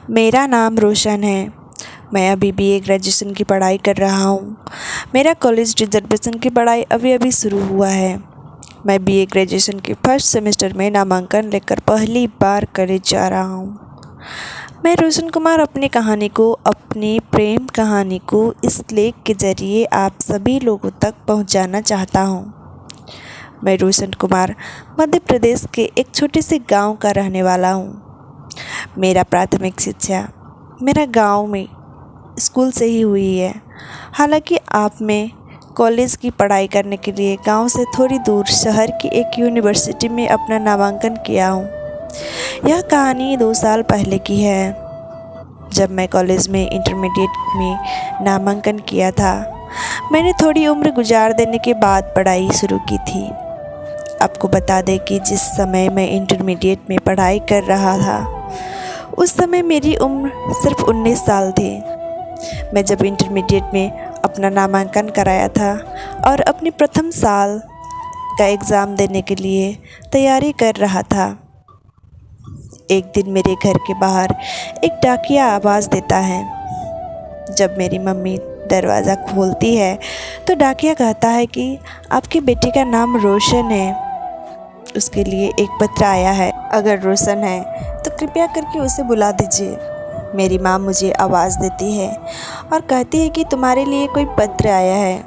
मेरा नाम रोशन है। मैं अभी BA ग्रेजुएशन की पढ़ाई कर रहा हूँ। मेरा कॉलेज रिजर्वेशन की पढ़ाई अभी अभी शुरू हुआ है। मैं BA ग्रेजुएशन के फर्स्ट सेमेस्टर में नामांकन लेकर पहली बार कॉलेज जा रहा हूँ। मैं रोशन कुमार अपनी प्रेम कहानी को इस लेख के ज़रिए आप सभी लोगों तक पहुँचाना चाहता हूँ। मैं रोशन कुमार मध्य प्रदेश के एक छोटे से गांव का रहने वाला हूँ। मेरा प्राथमिक शिक्षा मेरा गांव में स्कूल से ही हुई है। हालांकि मैं कॉलेज की पढ़ाई करने के लिए गांव से थोड़ी दूर शहर की एक यूनिवर्सिटी में अपना नामांकन किया हूँ। यह कहानी 2 साल पहले की है, जब मैं कॉलेज में इंटरमीडिएट में नामांकन किया था। मैंने थोड़ी उम्र गुजार देने के बाद पढ़ाई शुरू की थी। आपको बता दें कि जिस समय मैं इंटरमीडिएट में पढ़ाई कर रहा था, उस समय मेरी उम्र सिर्फ 19 साल थी। मैं जब इंटरमीडिएट में अपना नामांकन कराया था और अपनी प्रथम साल का एग्ज़ाम देने के लिए तैयारी कर रहा था, एक दिन मेरे घर के बाहर एक डाकिया आवाज़ देता है। जब मेरी मम्मी दरवाज़ा खोलती है तो डाकिया कहता है कि आपके बेटे का नाम रोशन है, उसके लिए एक पत्र आया है। अगर रोशन है तो कृपया करके उसे बुला दीजिए। मेरी माँ मुझे आवाज़ देती है और कहती है कि तुम्हारे लिए कोई पत्र आया है,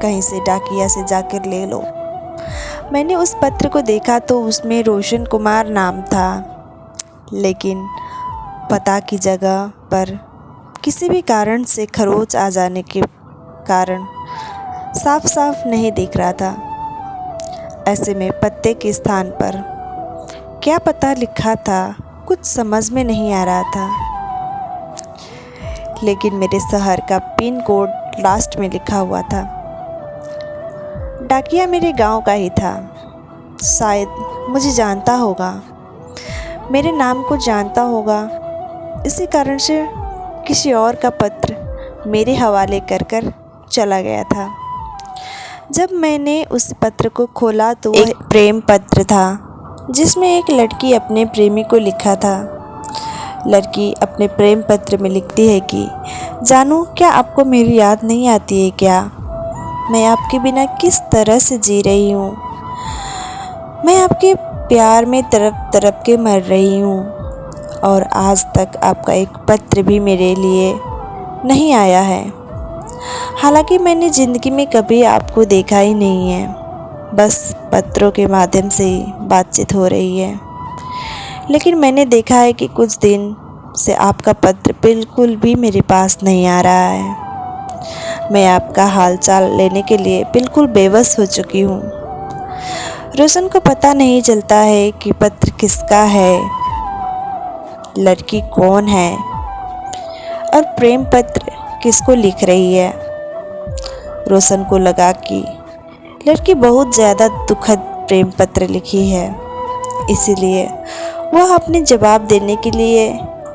कहीं से डाकिया से जाकर ले लो। मैंने उस पत्र को देखा तो उसमें रोशन कुमार नाम था, लेकिन पता की जगह पर किसी भी कारण से खरोंच आ जाने के कारण साफ साफ नहीं दिख रहा था। ऐसे में पत्ते के स्थान पर क्या पता लिखा था, कुछ समझ में नहीं आ रहा था। लेकिन मेरे शहर का पिन कोड लास्ट में लिखा हुआ था। डाकिया मेरे गांव का ही था। शायद मुझे जानता होगा, मेरे नाम को जानता होगा। इसी कारण से किसी और का पत्र मेरे हवाले कर चला गया था। जब मैंने उस पत्र को खोला तो वह एक प्रेम पत्र था, जिसमें एक लड़की अपने प्रेमी को लिखा था। लड़की अपने प्रेम पत्र में लिखती है कि जानू, क्या आपको मेरी याद नहीं आती है क्या? मैं आपके बिना किस तरह से जी रही हूँ। मैं आपके प्यार में तड़प तड़प के मर रही हूँ और आज तक आपका एक पत्र भी मेरे लिए नहीं आया है। हालांकि मैंने ज़िंदगी में कभी आपको देखा ही नहीं है, बस पत्रों के माध्यम से ही बातचीत हो रही है। लेकिन मैंने देखा है कि कुछ दिन से आपका पत्र बिल्कुल भी मेरे पास नहीं आ रहा है। मैं आपका हालचाल लेने के लिए बिल्कुल बेबस हो चुकी हूँ। रोशन को पता नहीं चलता है कि पत्र किसका है, लड़की कौन है और प्रेम पत्र किसको लिख रही है। रोशन को लगा कि लड़की बहुत ज़्यादा दुखद प्रेम पत्र लिखी है, इसीलिए वह अपने जवाब देने के लिए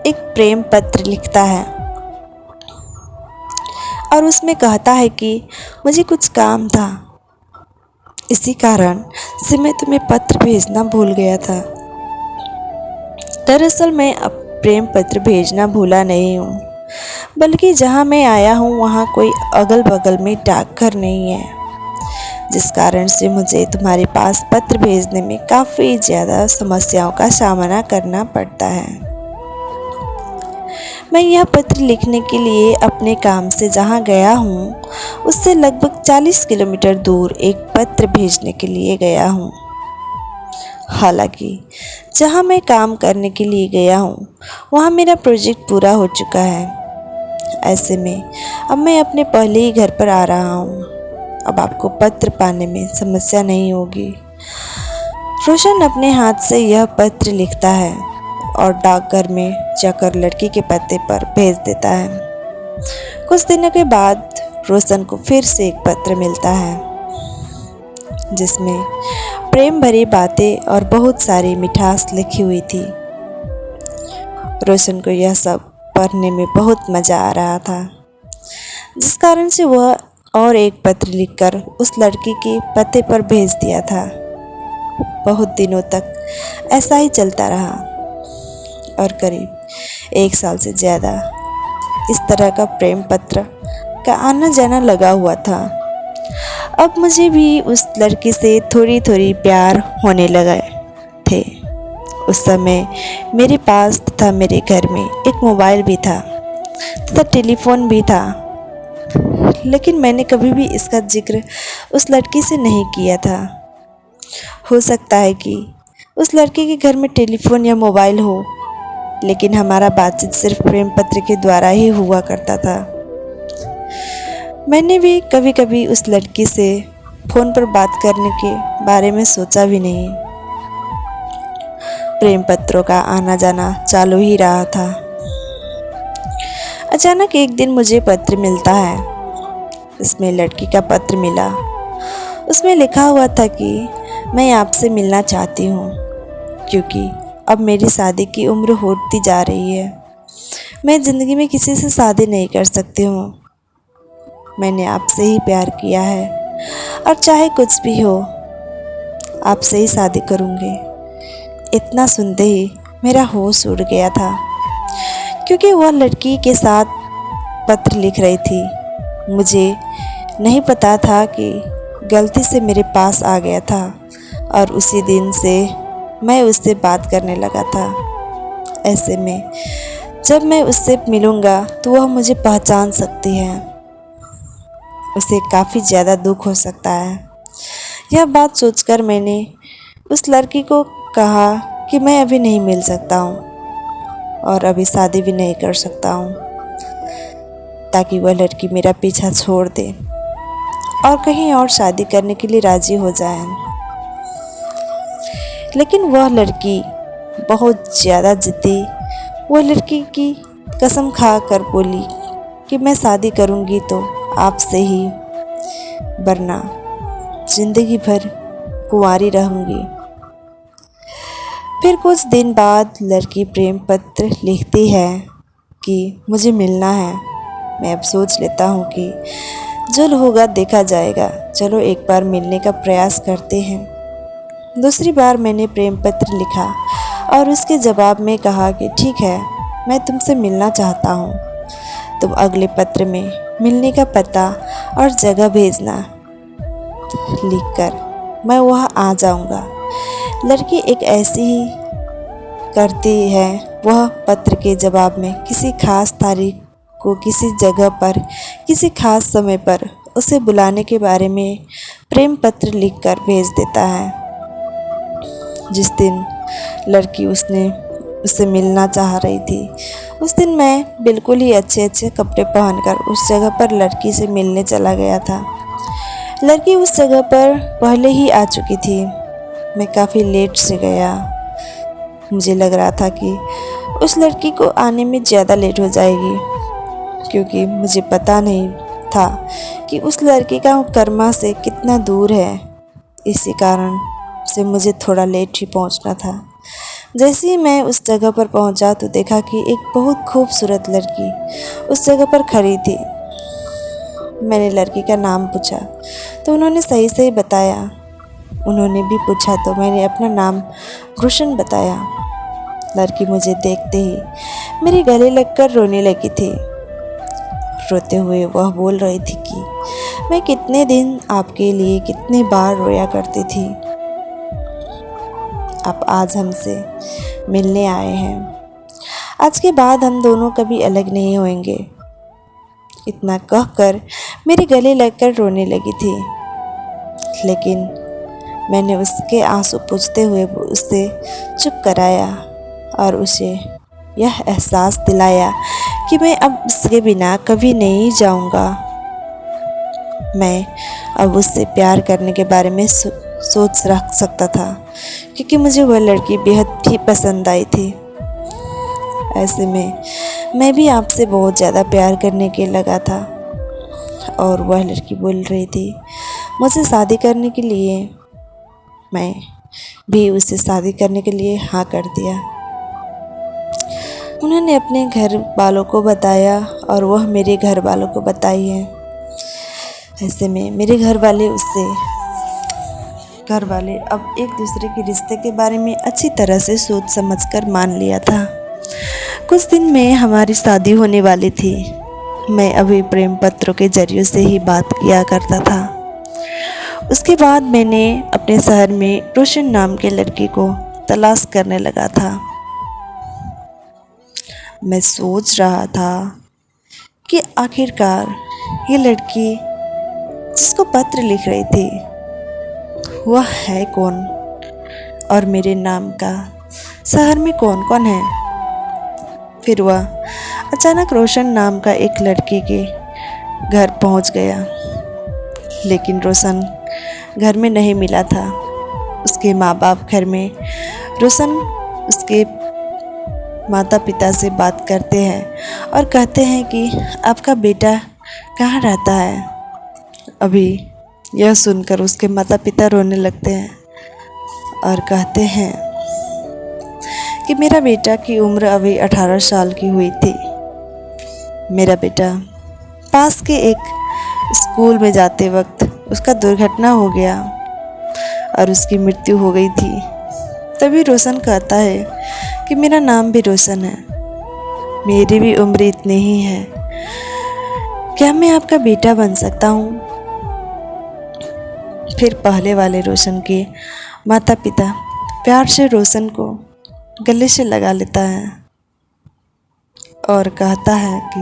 एक प्रेम पत्र लिखता है और उसमें कहता है कि मुझे कुछ काम था, इसी कारण से मैं तुम्हें पत्र भेजना भूल गया था। दरअसल मैं अब प्रेम पत्र भेजना भूला नहीं हूँ, बल्कि जहाँ मैं आया हूँ वहाँ कोई अगल बगल में डाकघर नहीं है, जिस कारण से मुझे तुम्हारे पास पत्र भेजने में काफ़ी ज़्यादा समस्याओं का सामना करना पड़ता है। मैं यह पत्र लिखने के लिए अपने काम से जहाँ गया हूँ, उससे लगभग 40 किलोमीटर दूर एक पत्र भेजने के लिए गया हूँ। हालांकि जहाँ मैं काम करने के लिए गया हूँ, वहाँ मेरा प्रोजेक्ट पूरा हो चुका है। ऐसे में अब मैं अपने पहले ही घर पर आ रहा हूँ। अब आपको पत्र पाने में समस्या नहीं होगी। रोशन अपने हाथ से यह पत्र लिखता है और डाकघर में जाकर लड़की के पते पर भेज देता है। कुछ दिनों के बाद रोशन को फिर से एक पत्र मिलता है, जिसमें प्रेम भरी बातें और बहुत सारी मिठास लिखी हुई थी। रोशन को यह सब पढ़ने में बहुत मज़ा आ रहा था, जिस कारण से वह और एक पत्र लिखकर उस लड़की के पते पर भेज दिया था। बहुत दिनों तक ऐसा ही चलता रहा और करीब 1 साल से ज़्यादा इस तरह का प्रेम पत्र का आना जाना लगा हुआ था। अब मुझे भी उस लड़की से थोड़ी थोड़ी प्यार होने लगा थे। उस समय मेरे पास तथा मेरे घर में एक मोबाइल भी था तथा टेलीफोन भी था, लेकिन मैंने कभी भी इसका जिक्र उस लड़की से नहीं किया था। हो सकता है कि उस लड़के के घर में टेलीफोन या मोबाइल हो, लेकिन हमारा बातचीत सिर्फ प्रेम पत्र के द्वारा ही हुआ करता था। मैंने भी कभी कभी उस लड़की से फ़ोन पर बात करने के बारे में सोचा भी नहीं। प्रेम पत्रों का आना जाना चालू ही रहा था। अचानक एक दिन मुझे पत्र मिलता है। इसमें लड़की का पत्र मिला। उसमें लिखा हुआ था कि मैं आपसे मिलना चाहती हूँ, क्योंकि अब मेरी शादी की उम्र होती जा रही है। मैं ज़िंदगी में किसी से शादी नहीं कर सकती हूँ। मैंने आपसे ही प्यार किया है और चाहे कुछ भी हो, आपसे ही शादी करूँगी। इतना सुनते ही मेरा होश उड़ गया था, क्योंकि वह लड़की के साथ पत्र लिख रही थी। मुझे नहीं पता था कि गलती से मेरे पास आ गया था और उसी दिन से मैं उससे बात करने लगा था। ऐसे में जब मैं उससे मिलूँगा तो वह मुझे पहचान सकती है। उसे काफ़ी ज़्यादा दुख हो सकता है। यह बात सोचकर मैंने उस लड़की को कहा कि मैं अभी नहीं मिल सकता हूँ और अभी शादी भी नहीं कर सकता हूँ, ताकि वह लड़की मेरा पीछा छोड़ दे और कहीं और शादी करने के लिए राज़ी हो जाए। लेकिन वह लड़की बहुत ज़्यादा ज़िद्दी, वह लड़की की कसम खा कर बोली कि मैं शादी करूँगी तो आपसे ही, वरना ज़िंदगी भर कुंवारी रहूँगी। फिर कुछ दिन बाद लड़की प्रेम पत्र लिखती है कि मुझे मिलना है। मैं अब सोच लेता हूँ कि जो होगा देखा जाएगा, चलो एक बार मिलने का प्रयास करते हैं। दूसरी बार मैंने प्रेम पत्र लिखा और उसके जवाब में कहा कि ठीक है, मैं तुमसे मिलना चाहता हूँ। तुम अगले पत्र में मिलने का पता और जगह भेजना, लिखकर मैं वहाँ आ जाऊँगा। लड़की एक ऐसी ही करती है। वह पत्र के जवाब में किसी खास तारीख को किसी जगह पर किसी खास समय पर उसे बुलाने के बारे में प्रेम पत्र लिखकर भेज देता है। जिस दिन लड़की उससे मिलना चाह रही थी, उस दिन मैं बिल्कुल ही अच्छे अच्छे कपड़े पहनकर उस जगह पर लड़की से मिलने चला गया था। लड़की उस जगह पर पहले ही आ चुकी थी। मैं काफ़ी लेट से गया। मुझे लग रहा था कि उस लड़की को आने में ज़्यादा लेट हो जाएगी, क्योंकि मुझे पता नहीं था कि उस लड़की का कर्मा से कितना दूर है। इसी कारण से मुझे थोड़ा लेट ही पहुंचना था। जैसे ही मैं उस जगह पर पहुंचा तो देखा कि एक बहुत खूबसूरत लड़की उस जगह पर खड़ी थी। मैंने लड़की का नाम पूछा तो उन्होंने सही सही बताया। उन्होंने भी पूछा तो मैंने अपना नाम रोशन बताया। लड़की मुझे देखते ही मेरे गले लगकर रोने लगी थी। रोते हुए वह बोल रही थी कि मैं कितने दिन आपके लिए कितने बार रोया करती थी। आप आज हमसे मिलने आए हैं। आज के बाद हम दोनों कभी अलग नहीं होंगे। इतना कहकर मेरे गले लगकर रोने लगी थी, लेकिन मैंने उसके आंसू पोंछते हुए उसे चुप कराया और उसे यह एहसास दिलाया कि मैं अब उसके बिना कभी नहीं जाऊंगा। मैं अब उससे प्यार करने के बारे में सोच रख सकता था, क्योंकि मुझे वह लड़की बेहद ही पसंद आई थी। ऐसे में मैं भी आपसे बहुत ज़्यादा प्यार करने के लगा था। और वह लड़की बोल रही थी मुझसे शादी करने के लिए। मैं भी उससे शादी करने के लिए हाँ कर दिया। उन्होंने अपने घर वालों को बताया और वह मेरे घर वालों को बताई है। ऐसे में मेरे घर वाले अब एक दूसरे के रिश्ते के बारे में अच्छी तरह से सोच समझकर मान लिया था। कुछ दिन में हमारी शादी होने वाली थी। मैं अभी प्रेम पत्रों के जरिए से ही बात किया करता था। उसके बाद मैंने अपने शहर में रोशन नाम के लड़की को तलाश करने लगा था। मैं सोच रहा था कि आखिरकार ये लड़की जिसको पत्र लिख रही थी वह है कौन, और मेरे नाम का शहर में कौन कौन है। फिर वह अचानक रोशन नाम का एक लड़के के घर पहुंच गया, लेकिन रोशन घर में नहीं मिला था। उसके माँ बाप घर में। रोशन उसके माता पिता से बात करते हैं और कहते हैं कि आपका बेटा कहाँ रहता है। अभी यह सुनकर उसके माता पिता रोने लगते हैं और कहते हैं कि मेरा बेटा की उम्र अभी 18 साल की हुई थी। मेरा बेटा पास के एक स्कूल में जाते वक्त उसका दुर्घटना हो गया और उसकी मृत्यु हो गई थी। तभी रोशन कहता है कि मेरा नाम भी रोशन है, मेरी भी उम्र इतनी ही है, क्या मैं आपका बेटा बन सकता हूँ। फिर पहले वाले रोशन के माता पिता प्यार से रोशन को गले से लगा लेता है और कहता है कि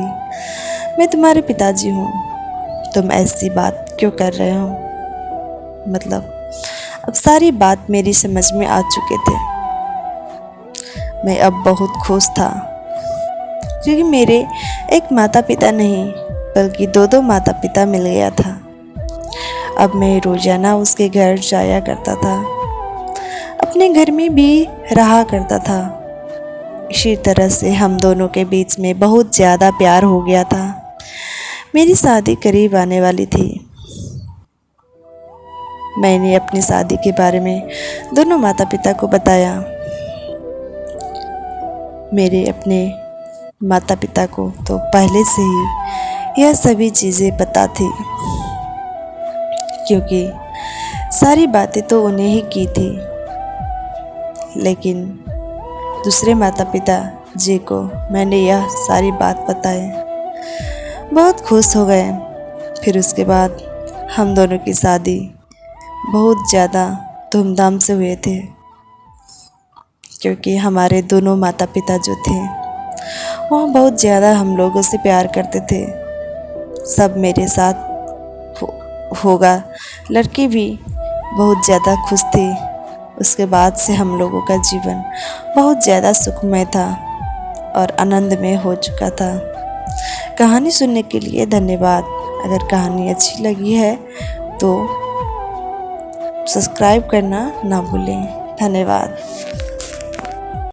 मैं तुम्हारे पिताजी हूँ, तुम ऐसी बात क्यों कर रहे हो। मतलब अब सारी बात मेरी समझ में आ चुके थे। मैं अब बहुत खुश था क्योंकि मेरे एक माता पिता नहीं बल्कि दो माता पिता मिल गया था। अब मैं रोज़ाना उसके घर जाया करता था, अपने घर में भी रहा करता था। इसी तरह से हम दोनों के बीच में बहुत ज़्यादा प्यार हो गया था। मेरी शादी करीब आने वाली थी। मैंने अपनी शादी के बारे में दोनों माता पिता को बताया। मेरे अपने माता पिता को तो पहले से ही यह सभी चीज़ें पता थी, क्योंकि सारी बातें तो उन्हें ही की थी। लेकिन दूसरे माता पिता जी को मैंने यह सारी बात बताई, बहुत खुश हो गए। फिर उसके बाद हम दोनों की शादी बहुत ज़्यादा धूमधाम से हुए थे, क्योंकि हमारे दोनों माता पिता जो थे वह बहुत ज़्यादा हम लोगों से प्यार करते थे। सब मेरे साथ होगा। लड़की भी बहुत ज़्यादा खुश थी। उसके बाद से हम लोगों का जीवन बहुत ज़्यादा सुखमय था और आनंदमय हो चुका था। कहानी सुनने के लिए धन्यवाद। अगर कहानी अच्छी लगी है तो सब्सक्राइब करना ना भूलें। धन्यवाद।